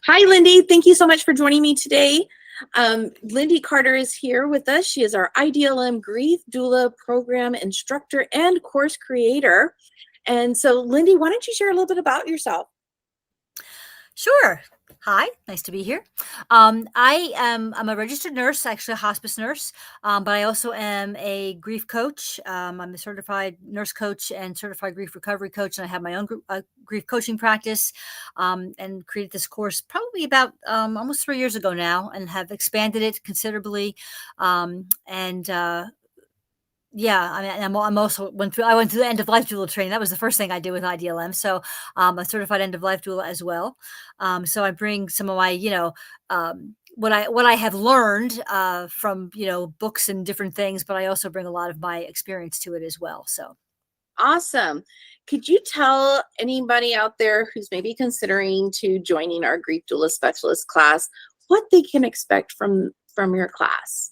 Hi, Linde. Thank you so much for joining me today. Linde Carter is here with us. She is our IDLM Grief Doula program instructor and course creator. And so, Linde, why don't you share a little bit about yourself? Sure. Hi, nice to be here. I'm a registered nurse, actually a hospice nurse, but I also am a grief coach. I'm a certified nurse coach and certified grief recovery coach, and I have my own grief coaching practice, and created this course probably about almost 3 years ago now, and have expanded it considerably. And Yeah, I mean, I'm also I went through the end of life doula training. That was the first thing I did with IDLM. So, a certified end of life doula as well. So I bring some of my, what I have learned from books and different things, but I also bring a lot of my experience to it as well. So. Awesome. Could you tell anybody out there who's maybe considering to joining our Grief Doula Specialist class what they can expect from your class?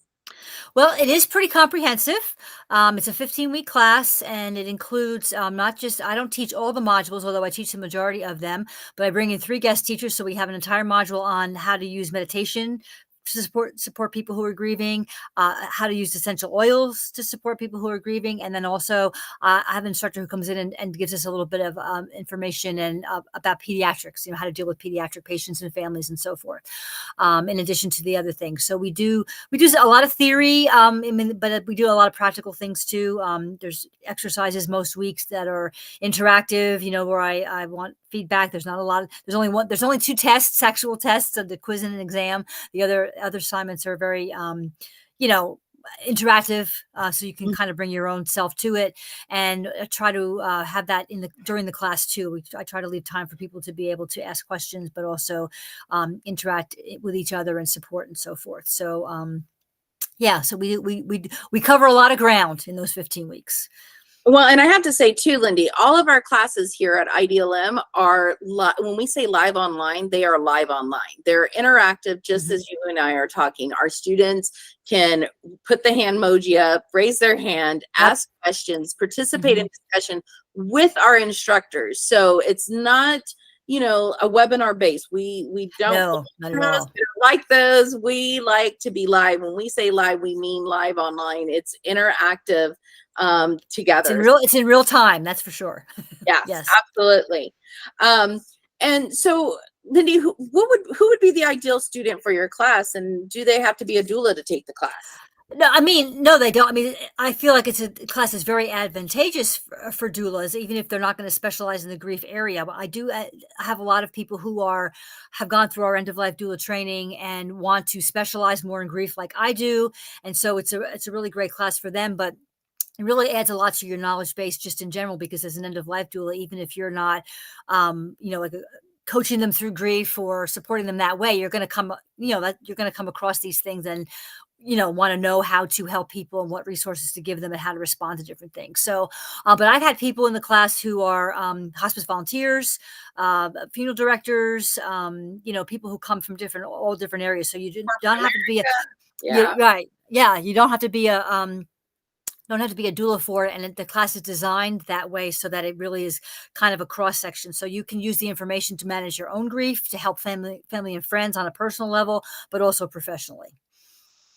Well, it is pretty comprehensive. It's a 15-week class, and it includes not just, I don't teach all the modules, although I teach the majority of them, but I bring in 3 guest teachers. So we have an entire module on how to use meditation to support people who are grieving, how to use essential oils to support people who are grieving. And then also I have an instructor who comes in and gives us a little bit of information and about pediatrics, how to deal with pediatric patients and families and so forth, in addition to the other things. So we do a lot of theory, but we do a lot of practical things too. There's exercises most weeks that are interactive, where I want feedback. There's not a lot there's only 2 tests, actual tests, of the quiz and an exam. The other assignments are very, interactive, so you can kind of bring your own self to it, and try to have that during the class too. I try to leave time for people to be able to ask questions, but also interact with each other and support and so forth. So so we cover a lot of ground in those 15 weeks. Well, and I have to say too, Linde, all of our classes here at IDLM are, when we say live online, they are live online. They're interactive, just as you and I are talking. Our students can put the hand emoji up, raise their hand, ask questions, participate in discussion with our instructors. So it's not, a webinar base. We don't like those. We like to be live. When we say live, we mean live online. It's interactive together. It's in real time, that's for sure. Yes, absolutely. And so, Linde, who would be the ideal student for your class, and do they have to be a doula to take the class? No, they don't. I mean, I feel like it's a class is very advantageous for doulas, even if they're not going to specialize in the grief area. But I do have a lot of people who have gone through our end of life doula training and want to specialize more in grief, like I do. And so it's a really great class for them. But it really adds a lot to your knowledge base just in general, because as an end of life doula, even if you're not, coaching them through grief or supporting them that way, you're going to come across these things and want to know how to help people and what resources to give them and how to respond to different things. So, but I've had people in the class who are hospice volunteers, funeral directors, people who come from all different areas. So you don't have to be you don't have to be a doula for it, and the class is designed that way so that it really is kind of a cross section. So you can use the information to manage your own grief, to help family and friends on a personal level, but also professionally.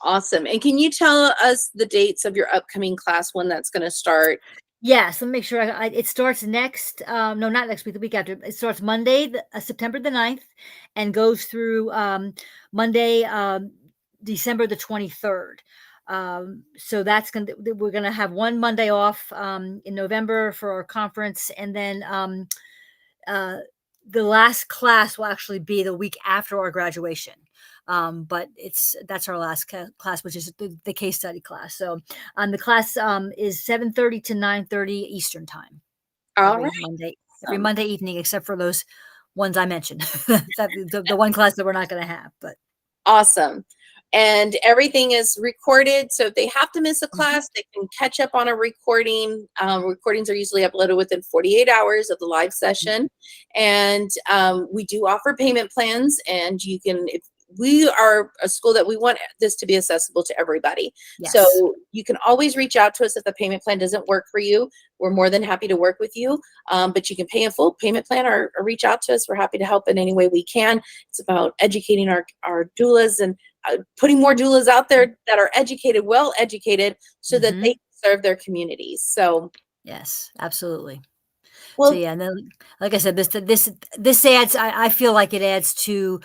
Awesome. And can you tell us the dates of your upcoming class, when that's going to start? Yes, let me make sure. It starts not next week, the week after. It starts Monday, September the 9th, and goes through Monday, December the 23rd. So we're going to have one Monday off in November for our conference. And then the last class will actually be the week after our graduation. But that's our last class, which is the case study class. So the class is 7:30 to 9:30 Eastern time. Every Monday evening, except for those ones I mentioned. the one class that we're not going to have. But awesome. And everything is recorded, so if they have to miss a class, they can catch up on a recording. Recordings are usually uploaded within 48 hours of the live session. And we do offer payment plans, and you can, if we are a school that we want this to be accessible to everybody. Yes. So you can always reach out to us if the payment plan doesn't work for you. We're more than happy to work with you. But you can pay a full payment plan or reach out to us. We're happy to help in any way we can. It's about educating our doulas and putting more doulas out there that are educated, well educated, so that they can serve their communities. So yes, absolutely. well, so yeah, and then, like I said, this adds. I feel like it adds to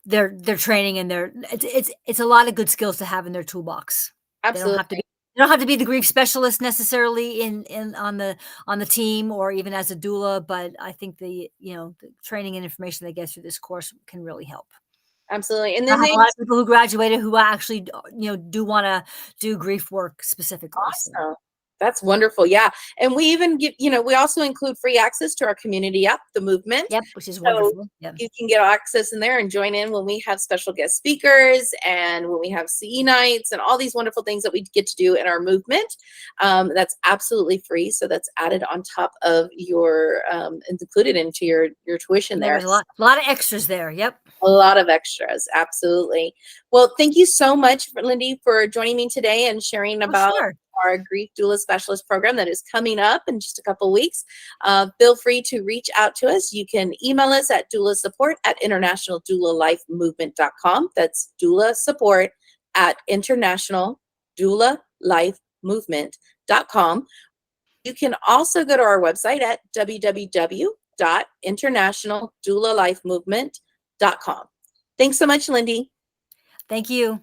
their training and it's a lot of good skills to have in their toolbox. absolutely. They don't have to be the grief specialist necessarily in on the team or even as a doula, but I think the training and information they get through this course can really help. Absolutely. And I then have a lot of people who graduated who actually do want to do grief work specifically. So. awesome. That's wonderful. Yeah. And we even give, we also include free access to our community app, The Movement. Yep, which is So wonderful. Yep. you can get access in there and join in when we have special guest speakers and when we have CE nights and all these wonderful things that we get to do in our movement. That's absolutely free. So that's added on top of your, included into your tuition there. There's a lot of extras there. Yep. A lot of extras. Absolutely. Well, thank you so much, Linde, for joining me today and sharing about our Grief Doula Specialist program that is coming up in just a couple weeks. Feel free to reach out to us. You can email us at doulaSupport@internationaldoulalifemovement.com. That's doulaSupport@internationaldoulalifemovement.com. You can also go to our website at www.internationaldoulalifemovement.com. Thanks so much, Linde. Thank you.